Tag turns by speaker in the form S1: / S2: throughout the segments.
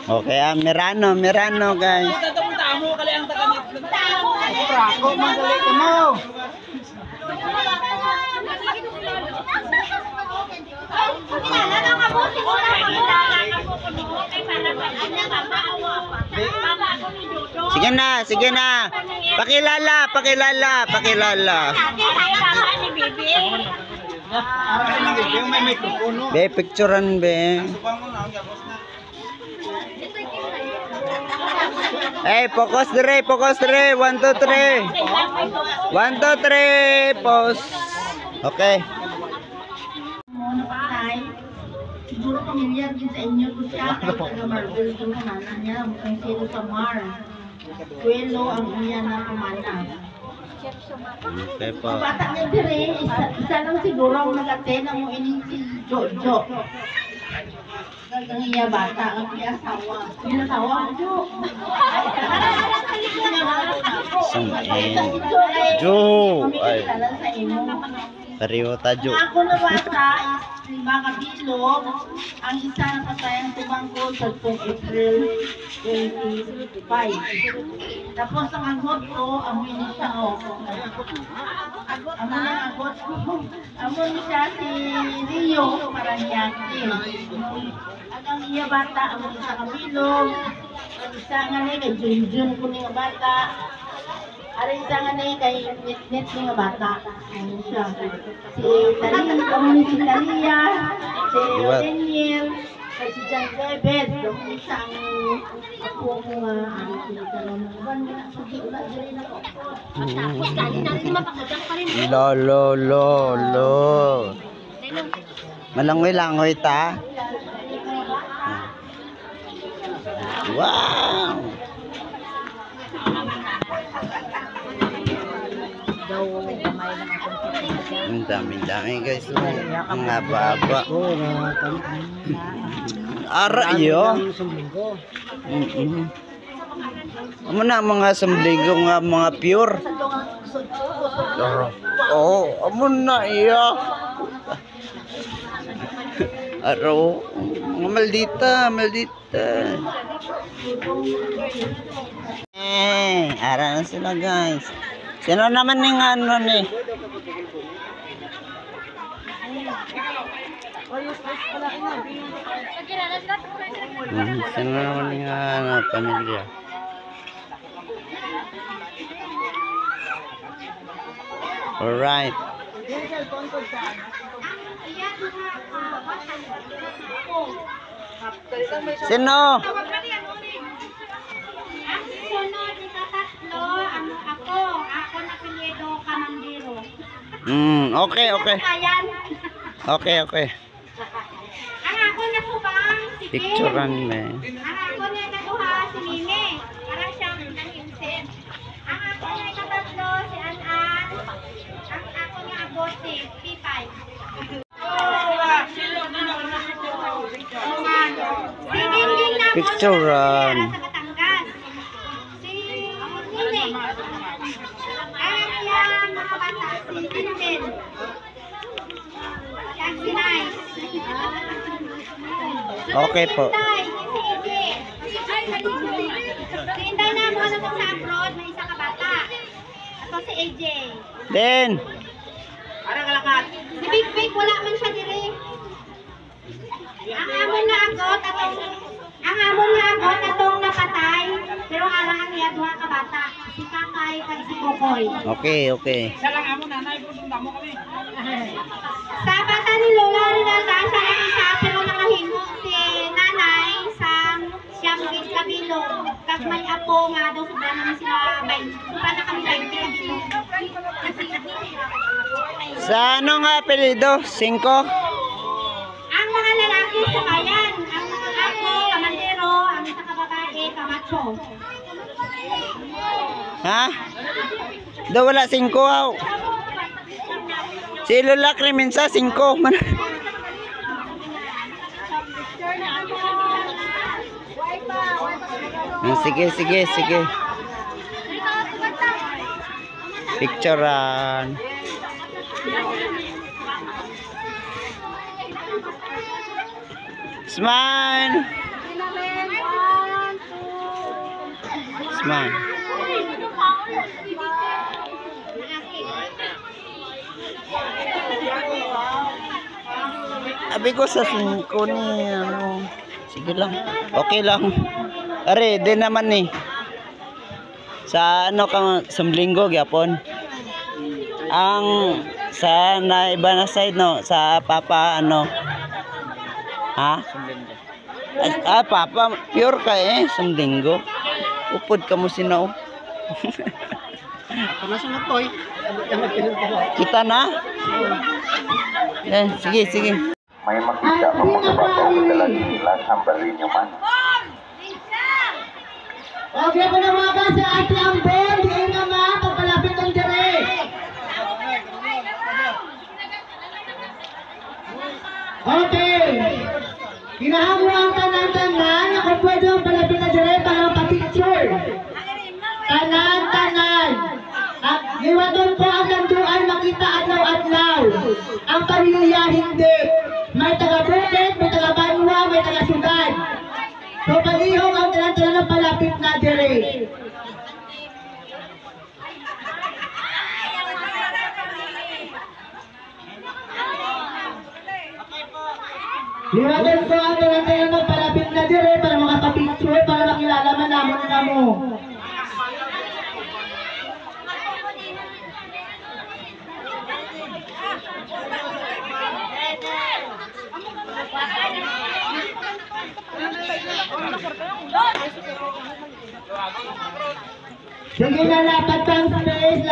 S1: Okay, Merano guys.
S2: Tamo kali ang taganit. Ako magalit ka mo.
S1: Sige na. Pakilala. Be, picturean be. Hey, focus dire. 1, 2, 3. 1, 2, 3. Pause. Okay.
S3: Siguro pamilyar din sa inyo kung siya ay taga-Marvel kung nanana niya, mukhang sino sa Mar. Kuelo ang iya na pamana.
S1: Okay po.
S3: Bata niya dire, isa lang siguro ang nag-attend ang ining si Jojo. Ang iya bata, ang iya asawa. Yung asawa mo, Jo.
S1: Jo. Ay.
S3: Pamilya sa imo.
S1: Pariwo tajo.
S3: Ako na bata is mga bilog. Ang isa na patayang tumangko sa April 25. Tapos ang agot ko, amoy ni siya ako. Amoy ang agot ko. Amoy ni siya si Rio Paranaque. Ang iya bata, amoy sa kabilog. Ang isa nga na kay Junjun ko niya bata. Aray isa nga na kay Net niya bata. Ano siya? Si Talia, si Talia, si Daniel, si John David, yung isang ako mga ano sinasabi mo. Sige, ulat din ako. Tapos kali na rin mapagdang pa rin.
S1: Lo. Malangoy ta. Wow. Ang dami guys. Ang haba. Ara iyo. Amo na mga sambligo nga mga pure. Oh, amo na iya. Aro, maldita. Ara na sila guys. Sino naman ning ano ni? Sino naman ning ano pamilya? Alright. Sino? Okay.
S3: Ang ako na subang si Kim.
S1: Picturean me.
S3: Ang ako na ikaduha si Mime. Para siyang nanginsin. Ang ako na ikatatlo si Anan. Ang ako na abot si P5. Si Dingding na
S1: Picturean.
S3: sa Batangas. Si Nine. Ang yan mga bata. Si Dingding. Si Nice.
S1: Okay po.
S3: Si Inday na mo na sa abroad, may isa ka bata. Ako si AJ.
S1: Then,
S2: Arang kalakat.
S3: Si Big wala man siya dire. Ang amon na agot atong napatay, pero arang niya duha ka bata. Si Kakay kag si Kokoy.
S1: okay.
S2: Isa lang amo nanay po damo kami.
S3: Sa bata ni Lola rin ang sa isa, pero nakahimo si nanay sa siyam gig kabilog. Kag may apo nga daw sobra naman sila bay. Sobra na kami 20 kabilog.
S1: Sa ano nga apelyido? 5?
S3: Ang mga lalaki sa bayan, ang mga ako, kamandero, ang isa ka babae, kamacho.
S1: Ha? Daw wala 5 aw. Si Lola Cremensa 5 man. Sige. Picturean. Smile. man. Sabi ko sa singko ni ano. Sige lang. Okay lang. Are, di naman ni. Sa ano ka sa linggo gyapon. Ang sa na iba na side no sa papa ano. Ha? Papa, pure ka sa linggo. Upod ka mo sinaw. Kita na? Sige, sige.
S4: May makita ang mga babaw na dalang ang barin nyo man.
S3: Okay po na mga sa ate ang bell. Diyan naman, pagpalapit ng dire. Okay. Kinahamuan ka ng tanan. Ako pwede ang palapit ng dire para mapapicture. Tanan. At iwadon po ang landuan makita adlaw-adlaw. Ang pamilya hindi. May taga-bukid, may taga-banwa, may taga-sudan. So palihog ang tanan-tanan ng palapit na dire. Iwadon po ang tanan-tanan ng palapit na dire para makapapicture, para makilala man namon na mo. Sige na, lapad pang space,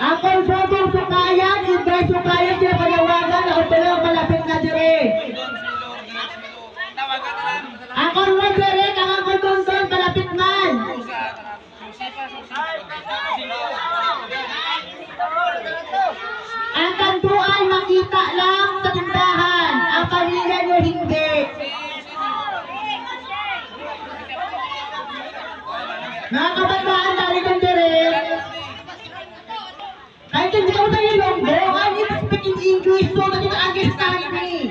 S3: Ang konsobong sukayan, ibay sukayan, di panawagan, ako pala ang malapit na dire. Ang konwag dire, ang kontonton, malapit man. Ang kantuan makita lang sa tindahan, ang pamilya nyo hindi. Mga kabataan dali kang dire, kahit hindi ka tayo Ilonggo, I need to speak in English so that you can understand me.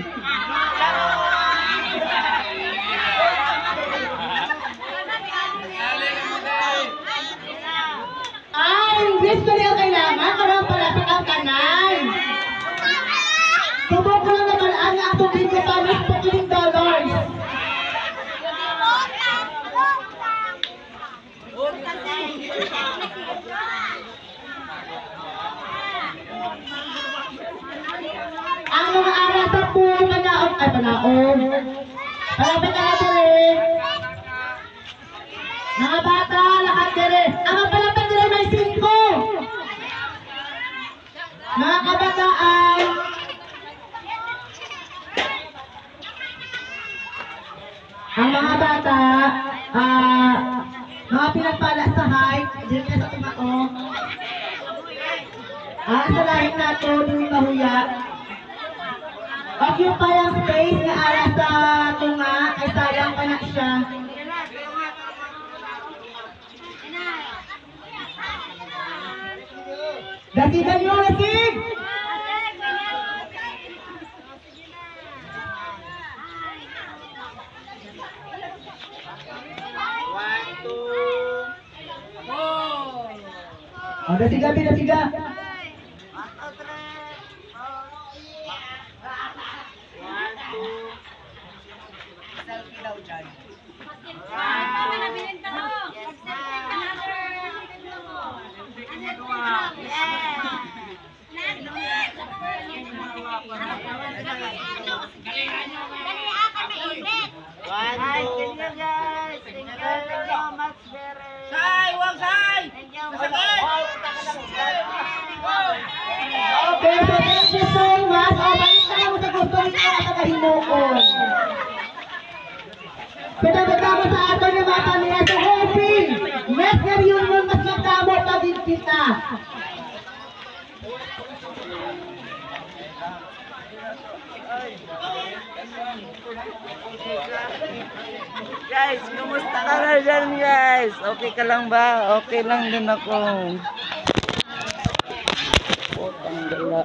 S3: English ko rin kailangan para palapit ang kanal. Subok ko lang naman ang atong video para $14. Ang mga aral sa pool, panaog. Palapit na natin rin. Mga bata, lahat dire. Ang palapit dire may 5. Mga kabataan. Ang mga bata, mga pinagpala sa height, dito na sa tumako. Sa lahin nato, hindi mahuya. Occupy ang space na ala sa tunga, ay sayang pa na siya. Dasigan nyo, lasig! Dasiga, dasiga! Selfie daw dyan. Okay, so thank you so much. Balik na lang sa gusto nito na kakahinukon. Pinagdama sa atin ng mga pamilya sa hoping. Next reunion, mas magdamo pa din kita.
S1: Guys, kumusta ka na dyan guys? Okay ka lang ba? Okay lang din ako. Putang dala.